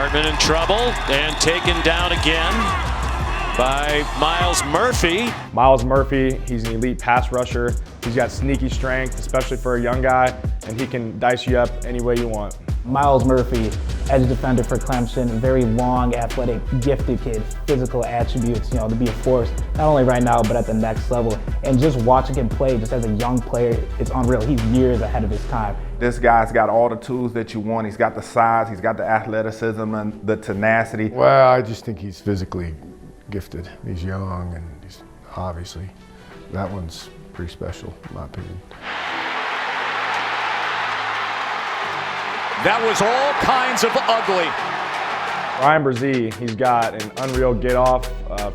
Hartman in trouble and taken down again by Myles Murphy. Myles Murphy, he's an elite pass rusher. He's got sneaky strength, especially for a young guy, and he can dice you up any way you want. Myles Murphy, edge defender for Clemson, very long, athletic, gifted kid, physical attributes, to be a force, not only right now, but at the next level. And just watching him play, just as a young player, it's unreal. He's years ahead of his time. This guy's got all the tools that you want. He's got the size, he's got the athleticism and the tenacity. Well, I just think he's physically gifted. He's young, and he's obviously, that one's pretty special, in my opinion. That was all kinds of ugly. Bryan Bresee, he's got an unreal get-off,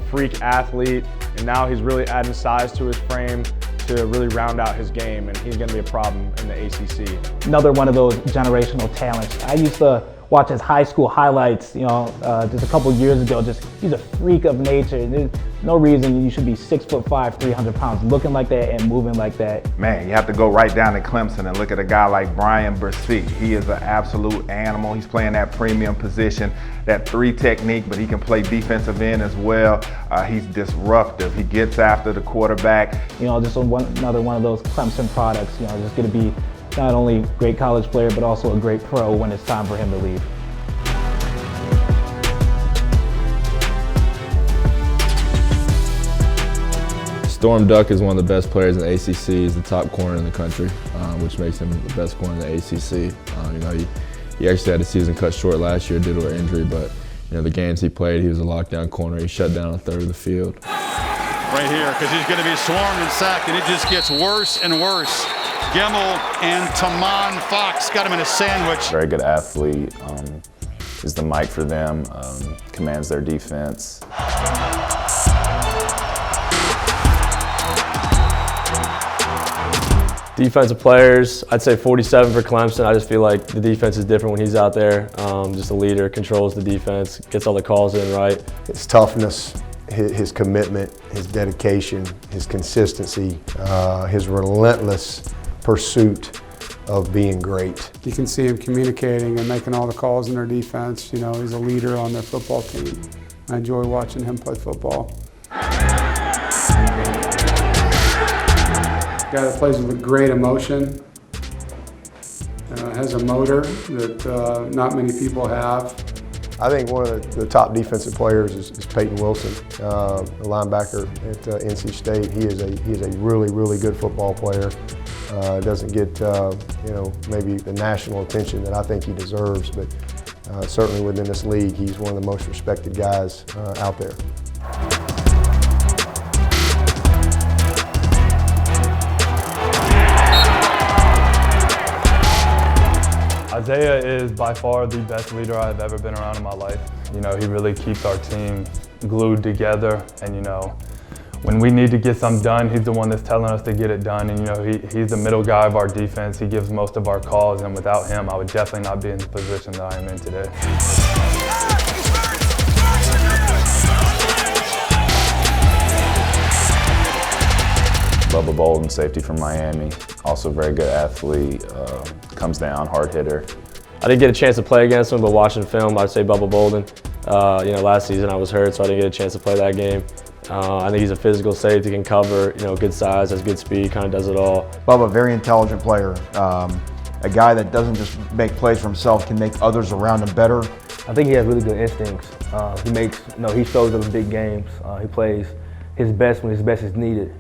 freak athlete, and now he's really adding size to his frame to really round out his game, and he's going to be a problem in the ACC. Another one of those generational talents. I used to watch his high school highlights, just a couple years ago. He's a freak of nature. There's no reason you should be 6'5", 300 pounds, looking like that and moving like that. Man, you have to go right down to Clemson and look at a guy like Bryan Bresee. He is an absolute animal. He's playing that premium position, that 3 technique, but he can play defensive end as well. He's disruptive. He gets after the quarterback. Just another one of those Clemson products. Just going to be not only a great college player, but also a great pro when it's time for him to leave. Storm Duck is one of the best players in the ACC. He's the top corner in the country, which makes him the best corner in the ACC. He actually had the season cut short last year due to an injury, but the games he played, he was a lockdown corner. He shut down a third of the field. Right here, because he's going to be swarmed and sacked, and it just gets worse and worse. Gemmel and Tamon Fox got him in a sandwich. Very good athlete, is the mic for them, commands their defense. Defensive players, I'd say 47 for Clemson. I just feel like the defense is different when he's out there. Just a leader, controls the defense, gets all the calls in right. His toughness, his commitment, his dedication, his consistency, his relentless pursuit of being great. You can see him communicating and making all the calls in their defense. He's a leader on their football team. I enjoy watching him play football. Guy that plays with great emotion, has a motor that not many people have. I think one of the top defensive players is Payton Wilson, a linebacker at NC State. He is a really, really good football player. Doesn't get maybe the national attention that I think he deserves, but certainly within this league, he's one of the most respected guys out there. Isaiah is by far the best leader I've ever been around in my life. He really keeps our team glued together, and when we need to get something done, he's the one that's telling us to get it done, and he's the middle guy of our defense. He gives most of our calls, and without him, I would definitely not be in the position that I am in today. BUBBA BOLDEN, safety from Miami, also very good athlete, comes down, hard hitter. I didn't get a chance to play against him, but watching film, I'd say BUBBA BOLDEN. Last season I was hurt, so I didn't get a chance to play that game. I think he's a physical safety, can cover, good size, has good speed, kind of does it all. BUBBA, very intelligent player. A guy that doesn't just make plays for himself, can make others around him better. I think he has really good instincts. He shows up in big games. He plays his best when his best is needed.